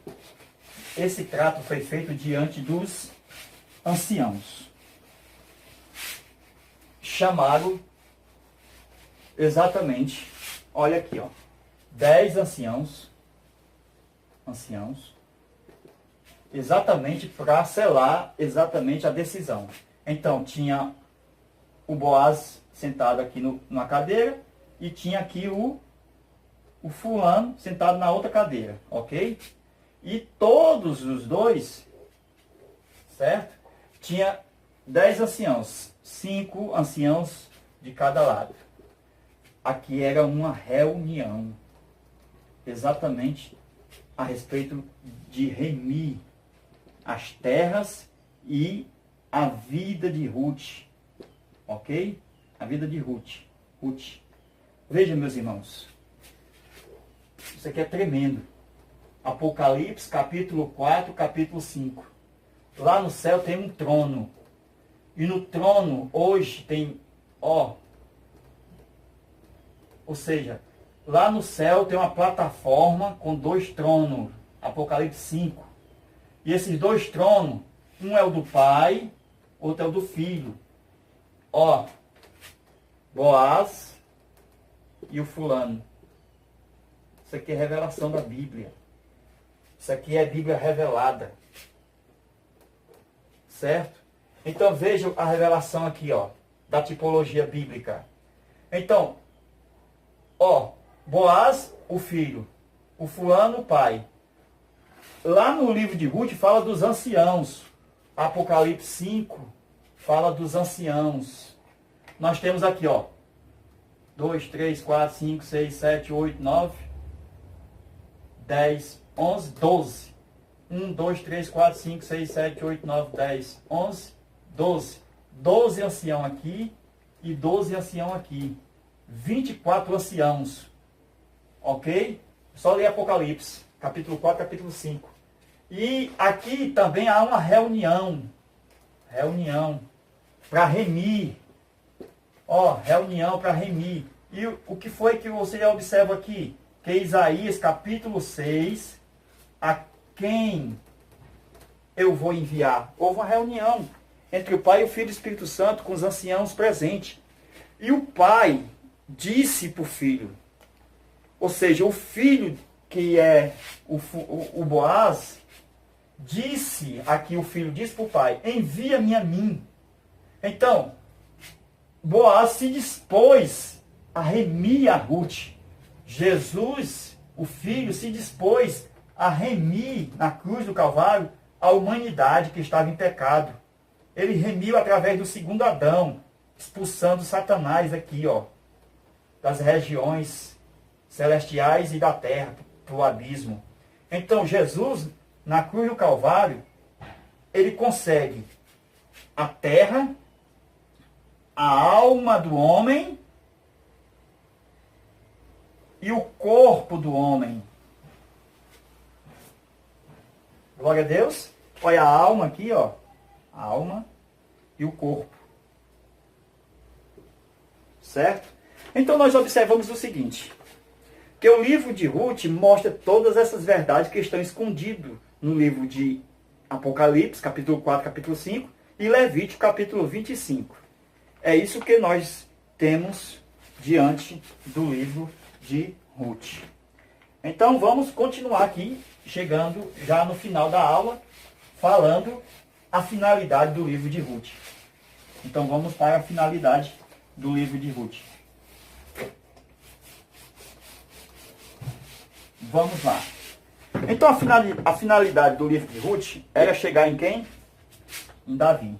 Esse trato foi feito diante dos anciãos. Chamaram exatamente, olha aqui, ó, 10 anciãos, exatamente para selar exatamente a decisão. Então, tinha o Boaz sentado aqui numa cadeira e tinha aqui o fulano sentado na outra cadeira, ok? E todos os dois, certo? Tinha 10 anciãos, 5 anciãos de cada lado. Aqui era uma reunião, exatamente a respeito de remir as terras e a vida de Ruth, ok? A vida de Ruth. Veja, meus irmãos, isso aqui é tremendo. Apocalipse, capítulo 4, capítulo 5. Lá no céu tem um trono. E no trono, hoje, tem, ou seja, lá no céu tem uma plataforma com 2 tronos. Apocalipse 5. E esses 2 tronos, um é o do Pai, outro é o do Filho. Boaz e o fulano. Isso aqui é revelação da Bíblia. Isso aqui é Bíblia revelada. Certo? Então veja a revelação aqui, ó, da tipologia bíblica. Então, Boaz, o filho, o fulano, o pai. Lá no livro de Ruth fala dos anciãos. Apocalipse 5 fala dos anciãos. Nós temos aqui, 2, 3, 4, 5, 6, 7, 8, 9, 10, 11, 12. 1, 2, 3, 4, 5, 6, 7, 8, 9, 10, 11, 12. 12 anciãos aqui e 12 anciãos aqui. 24 anciãos. Ok? Só ler Apocalipse, capítulo 4, capítulo 5. E aqui também há uma reunião. Reunião para remir. Reunião para remir. E o que foi que você observa aqui? Que Isaías, capítulo 6, a quem eu vou enviar? Houve uma reunião entre o Pai, o Filho e o Espírito Santo com os anciãos presentes. E o Pai disse para o Filho, ou seja, o Filho que é o Boaz, disse, aqui o Filho disse para o Pai, envia-me a mim. Então, Boaz se dispôs a remir a Ruth. Jesus, o Filho, se dispôs a remir na cruz do Calvário a humanidade que estava em pecado. Ele remiu através do segundo Adão, expulsando Satanás aqui, das regiões celestiais e da terra para o abismo. Então Jesus, na cruz do Calvário, ele consegue a terra, a alma do homem e o corpo do homem. Glória a Deus. Olha a alma aqui, a alma e o corpo. Certo? Então nós observamos o seguinte, que o livro de Ruth mostra todas essas verdades que estão escondidas no livro de Apocalipse, capítulo 4, capítulo 5, e Levítico, capítulo 25. É isso que nós temos diante do livro de Ruth. Então vamos continuar aqui, chegando já no final da aula, falando a finalidade do livro de Ruth. Então vamos para a finalidade do livro de Ruth. Vamos lá. Então a finalidade do livro de Ruth era chegar em quem? Em Davi.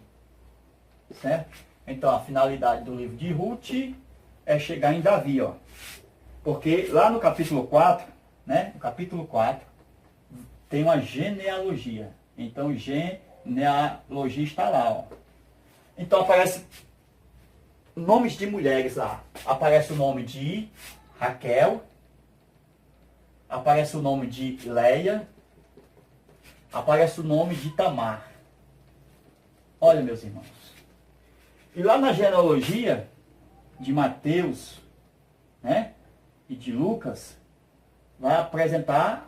Certo? Então a finalidade do livro de Ruth é chegar em Davi, ó. Porque lá no capítulo 4, né? No capítulo 4 tem uma genealogia. Então genealogia está lá, ó. Então aparece nomes de mulheres lá. Aparece o nome de Raquel, aparece o nome de Leia, aparece o nome de Tamar. Olha, meus irmãos. E lá na genealogia de Mateus, né, e de Lucas, vai apresentar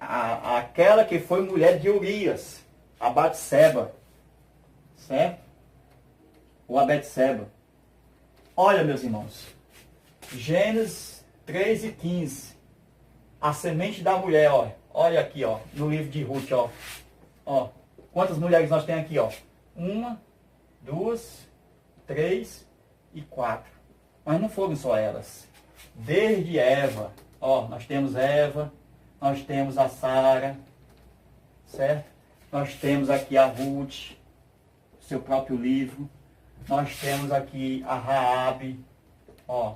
aquela que foi mulher de Urias, a Batseba, certo? Ou a Betseba. Olha, meus irmãos, Gênesis 3 e 15, a semente da mulher, ó. Olha aqui, ó, no livro de Ruth, ó. Ó, quantas mulheres nós temos aqui, ó? 1, 2, 3 e 4. Mas não foram só elas. Desde Eva, ó, nós temos Eva, nós temos a Sara, certo? Nós temos aqui a Ruth, seu próprio livro. Nós temos aqui a Raabe, ó,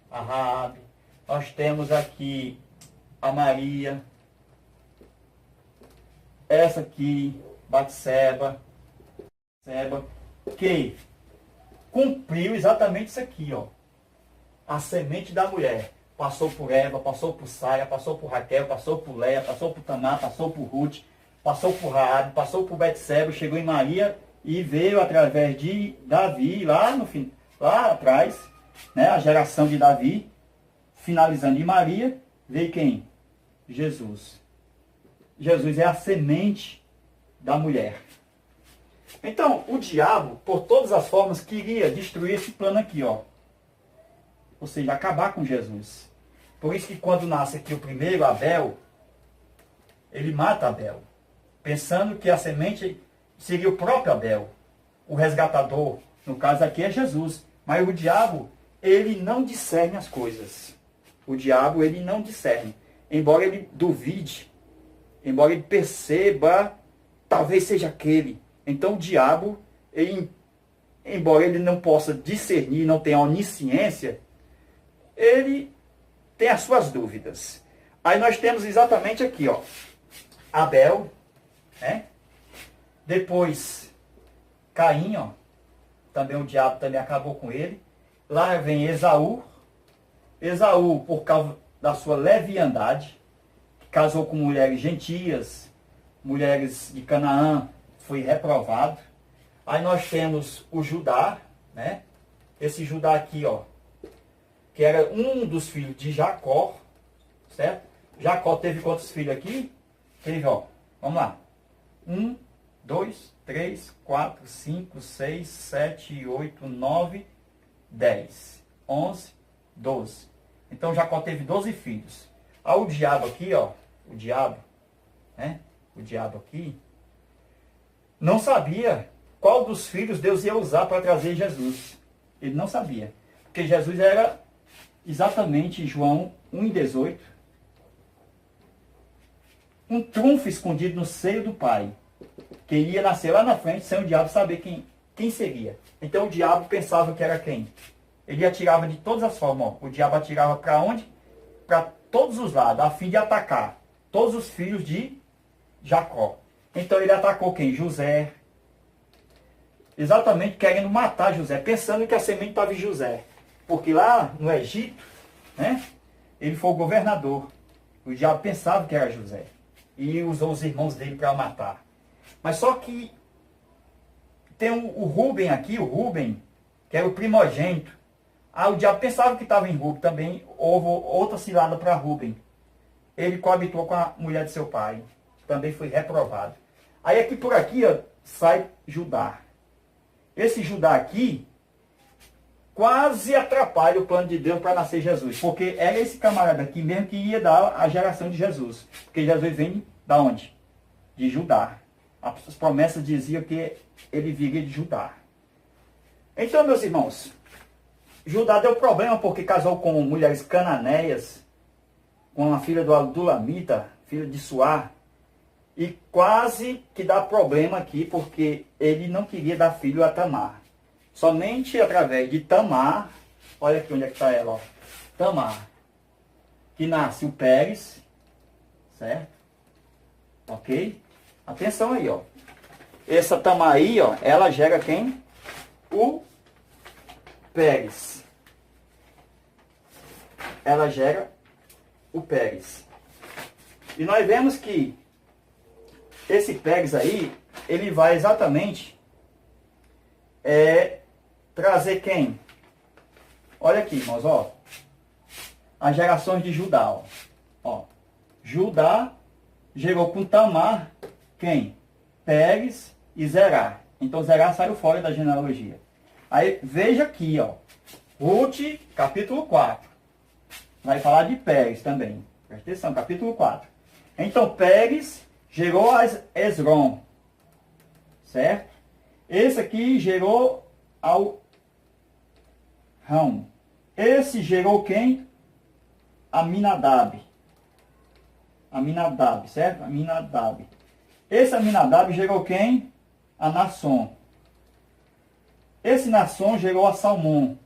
a Raabe. Nós temos aqui a Maria. Essa aqui, Batseba, que cumpriu exatamente isso aqui, ó. A semente da mulher. Passou por Eva, passou por Sara, passou por Raquel, passou por Leia, passou por Tamar, passou por Ruth, passou por Raabe, passou por Betseba, chegou em Maria e veio através de Davi, lá no fim, lá atrás, né, a geração de Davi, finalizando em Maria, veio quem? Jesus. Jesus é a semente da mulher. Então, o diabo, por todas as formas, queria destruir esse plano aqui, ó. Ou seja, acabar com Jesus. Por isso que quando nasce aqui o primeiro, Abel, ele mata Abel, pensando que a semente seria o próprio Abel, o resgatador. No caso aqui é Jesus. Mas o diabo, ele não discerne as coisas. O diabo, ele não discerne. Embora ele duvide, embora ele perceba, talvez seja aquele. Então o diabo, ele, embora ele não possa discernir, não tenha onisciência, ele tem as suas dúvidas. Aí nós temos exatamente aqui, ó, Abel, né? Depois Caim, ó, também o diabo também acabou com ele. Lá vem Esaú. Esaú, por causa da sua leviandade, casou com mulheres gentias, mulheres de Canaã, foi reprovado. Aí nós temos o Judá, né? Esse Judá aqui, ó, que era um dos filhos de Jacó, certo? Jacó teve quantos filhos aqui? Teve, ó, vamos lá. 1, 2, 3, 4, 5, 6, 7, 8, 9, 10, 11, 12. Então Jacó teve 12 filhos. Aí o diabo aqui, ó, o diabo, né? O diabo aqui, não sabia qual dos filhos Deus ia usar para trazer Jesus. Ele não sabia. Porque Jesus era exatamente João 1,18. Um trunfo escondido no seio do Pai. Que ia nascer lá na frente sem o diabo saber quem seria. Então o diabo pensava que era quem? Ele atirava de todas as formas. Ó. O diabo atirava para onde? Para todos os lados, a fim de atacar todos os filhos de Jacó. Então ele atacou quem? José. Exatamente querendo matar José, pensando que a semente estava em José. Porque lá no Egito, né, ele foi o governador. O diabo pensava que era José. E usou os irmãos dele para matar. Mas só que tem o Rúben aqui, o Rúben, que era o primogênito. Ah, o diabo pensava que estava em Rúben também. Houve outra cilada para Rúben. Ele coabitou com a mulher de seu pai. Também foi reprovado. Aí aqui por aqui, ó, sai Judá. Esse Judá aqui quase atrapalha o plano de Deus para nascer Jesus. Porque era esse camarada aqui mesmo que ia dar a geração de Jesus. Porque Jesus vem da onde? De Judá. As promessas diziam que ele viria de Judá. Então, meus irmãos, Judá deu problema porque casou com mulheres cananeias, com a filha do Adulamita, filha de Suá, e quase que dá problema aqui, porque ele não queria dar filho a Tamar. Somente através de Tamar, olha aqui onde é que está ela, ó. Tamar, que nasce o Pérez, certo? Ok? Atenção aí, ó. Essa Tamar aí, ó, ela gera quem? O Pérez. Ela gera o Pérez. E nós vemos que esse Pérez aí, ele vai exatamente trazer quem? Olha aqui, irmãos, ó. As gerações de Judá, ó. Ó. Judá gerou com Tamar quem? Pérez e Zerá. Então Zerá saiu fora da genealogia. Aí veja aqui, ó. Ruth, capítulo 4. Vai falar de Pérez também. Presta atenção, capítulo 4. Então Pérez gerou Esrom. Certo? Esse aqui gerou ao Rão. Esse gerou quem? Aminadab. Aminadab, certo? Aminadab. Esse Aminadab gerou quem? A Nasson. Esse Nasson gerou a Salmão.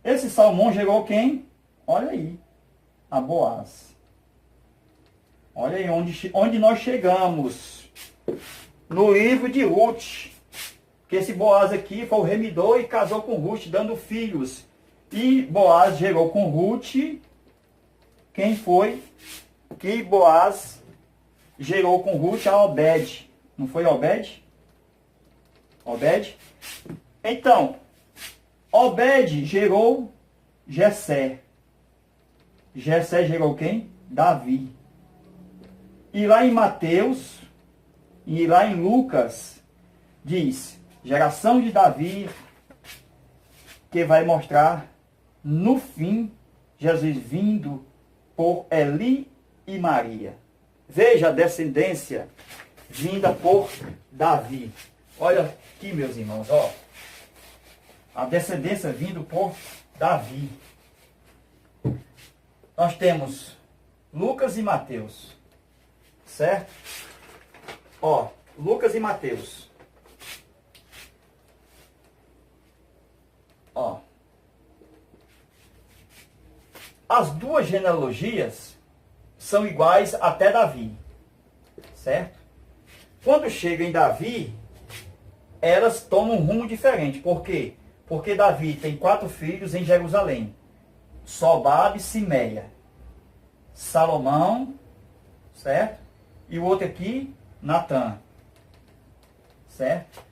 Esse Salmão gerou quem? Olha aí. A Boaz. Olha aí onde nós chegamos. No livro de Ruth. Que esse Boaz aqui foi o remidor e casou com Ruth, dando filhos. E Boaz gerou com Ruth. Quem foi que Boaz gerou com Ruth? A Obed. Não foi Obed? Obed? Então, Obed gerou Jessé. Jessé gerou quem? Davi. E lá em Mateus, e lá em Lucas, diz, geração de Davi, que vai mostrar, no fim, Jesus vindo por Eli e Maria. Veja a descendência vinda por Davi. Olha aqui, meus irmãos, ó. A descendência vindo por Davi. Nós temos Lucas e Mateus. Certo? Ó, Lucas e Mateus. Ó. As duas genealogias são iguais até Davi. Certo? Quando chega em Davi, elas tomam um rumo diferente. Por quê? Porque Davi tem 4 filhos em Jerusalém. Sobabe, Simeia. Salomão, certo? E o outro aqui, Natã. Certo?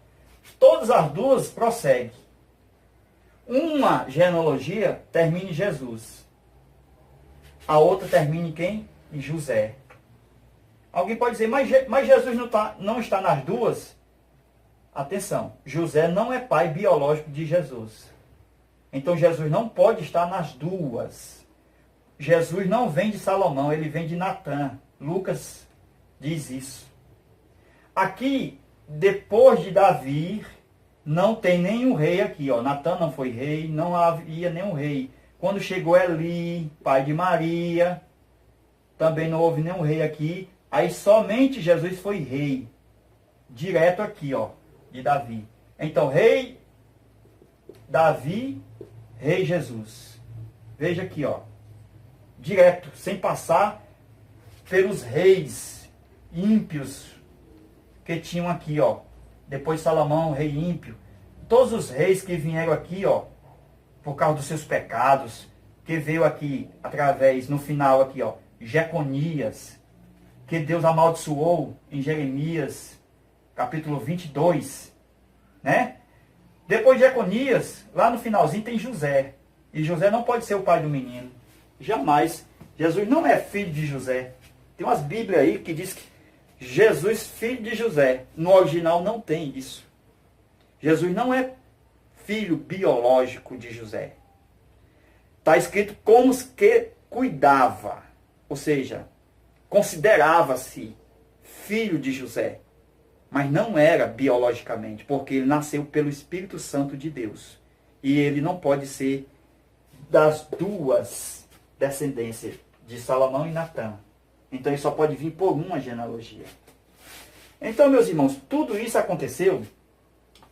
Todas as duas prosseguem. Uma genealogia termina em Jesus. A outra termina em quem? Em José. Alguém pode dizer, mas Jesus não está nas duas? Atenção, José não é pai biológico de Jesus. Então Jesus não pode estar nas duas. Jesus não vem de Salomão, ele vem de Natã. Lucas diz isso. Aqui, depois de Davi, não tem nenhum rei aqui. Ó. Natã não foi rei, não havia nenhum rei. Quando chegou Eli, pai de Maria, também não houve nenhum rei aqui. Aí somente Jesus foi rei. Direto aqui, ó, de Davi. Então, rei Davi, rei Jesus. Veja aqui, ó. Direto, sem passar pelos reis ímpios que tinham aqui, ó. Depois Salomão, rei ímpio. Todos os reis que vieram aqui, ó, por causa dos seus pecados, que veio aqui através, no final aqui, ó, Jeconias, que Deus amaldiçoou em Jeremias, capítulo 22, né? Depois de Jeconias, lá no finalzinho tem José. E José não pode ser o pai do menino. Jamais. Jesus não é filho de José. Tem umas Bíblias aí que diz que Jesus, filho de José. No original não tem isso. Jesus não é filho biológico de José. Está escrito como que cuidava. Ou seja, considerava-se filho de José, mas não era biologicamente, porque ele nasceu pelo Espírito Santo de Deus. E ele não pode ser das duas descendências, de Salomão e Natã. Então ele só pode vir por uma genealogia. Então, meus irmãos, tudo isso aconteceu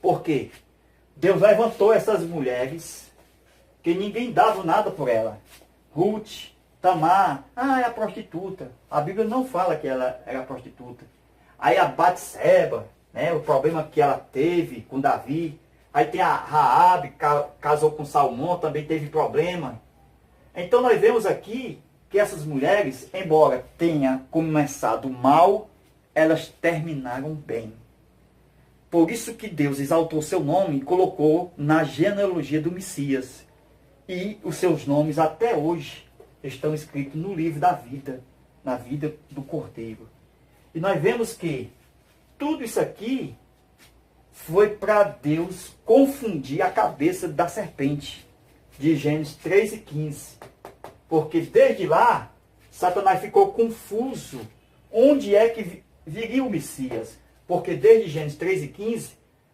porque Deus levantou essas mulheres que ninguém dava nada por ela. Ruth, Tamar, é a prostituta. A Bíblia não fala que ela era prostituta. Aí a Batseba, né, o problema que ela teve com Davi. Aí tem a Raabe, casou com Salmão, também teve problema. Então nós vemos aqui que essas mulheres, embora tenha começado mal, elas terminaram bem. Por isso que Deus exaltou seu nome e colocou na genealogia do Messias. E os seus nomes até hoje estão escritos no livro da vida, na vida do Cordeiro. E nós vemos que tudo isso aqui foi para Deus confundir a cabeça da serpente, de Gênesis 3:15. Porque desde lá, Satanás ficou confuso. Onde é que viria o Messias? Porque desde Gênesis 3:15,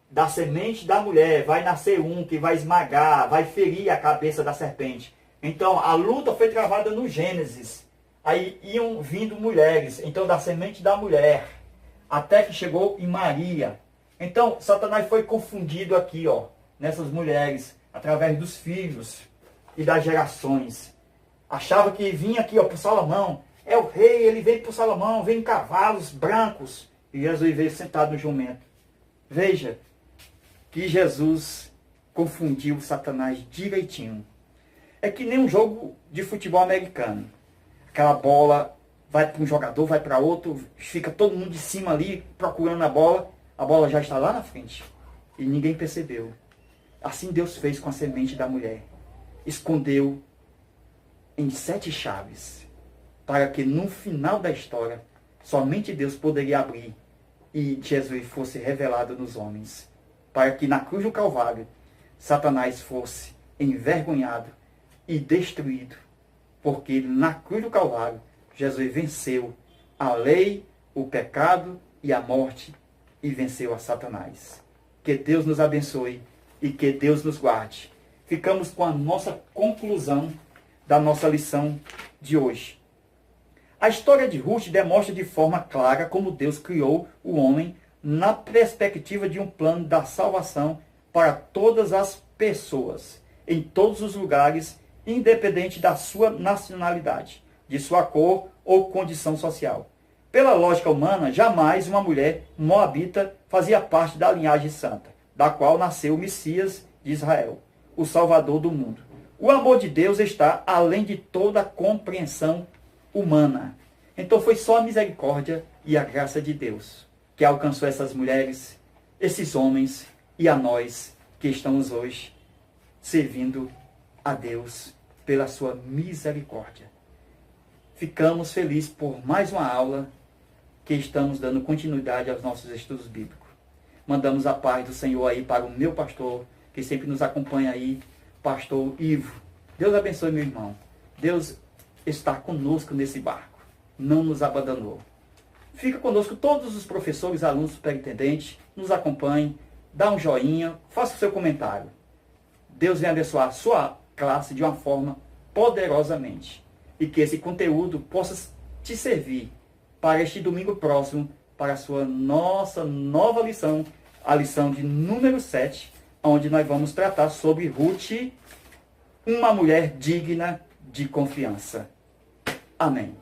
da semente da mulher vai nascer um que vai esmagar, vai ferir a cabeça da serpente. Então a luta foi travada no Gênesis. Aí iam vindo mulheres, então da semente da mulher, até que chegou em Maria. Então Satanás foi confundido aqui, nessas mulheres, através dos filhos e das gerações. Achava que vinha aqui, por Salomão. É o rei, ele vem por Salomão, vem em cavalos brancos. E Jesus veio sentado no jumento. Veja que Jesus confundiu Satanás direitinho. É que nem um jogo de futebol americano. Aquela bola vai para um jogador, vai para outro, fica todo mundo de cima ali procurando a bola já está lá na frente. E ninguém percebeu. Assim Deus fez com a semente da mulher. Escondeu em 7 chaves, para que no final da história, somente Deus poderia abrir e Jesus fosse revelado nos homens. Para que na cruz do Calvário, Satanás fosse envergonhado e destruído. Porque na cruz do Calvário, Jesus venceu a lei, o pecado e a morte e venceu a Satanás. Que Deus nos abençoe e que Deus nos guarde. Ficamos com a nossa conclusão da nossa lição de hoje. A história de Ruth demonstra de forma clara como Deus criou o homem na perspectiva de um plano da salvação para todas as pessoas, em todos os lugares, independente da sua nacionalidade, de sua cor ou condição social. Pela lógica humana, jamais uma mulher moabita fazia parte da linhagem santa, da qual nasceu o Messias de Israel, o Salvador do mundo. O amor de Deus está além de toda a compreensão humana. Então foi só a misericórdia e a graça de Deus que alcançou essas mulheres, esses homens e a nós que estamos hoje servindo a Deus pela sua misericórdia. Ficamos felizes por mais uma aula que estamos dando continuidade aos nossos estudos bíblicos. Mandamos a paz do Senhor aí para o meu pastor, que sempre nos acompanha aí, pastor Ivo. Deus abençoe, meu irmão. Deus está conosco nesse barco. Não nos abandonou. Fica conosco todos os professores, alunos, superintendentes. Nos acompanhem. Dá um joinha. Faça o seu comentário. Deus venha abençoar a sua classe de uma forma poderosamente. E que esse conteúdo possa te servir para este domingo próximo, para a nossa nova lição, a lição de número 7, onde nós vamos tratar sobre Ruth, uma mulher digna de confiança. Amém.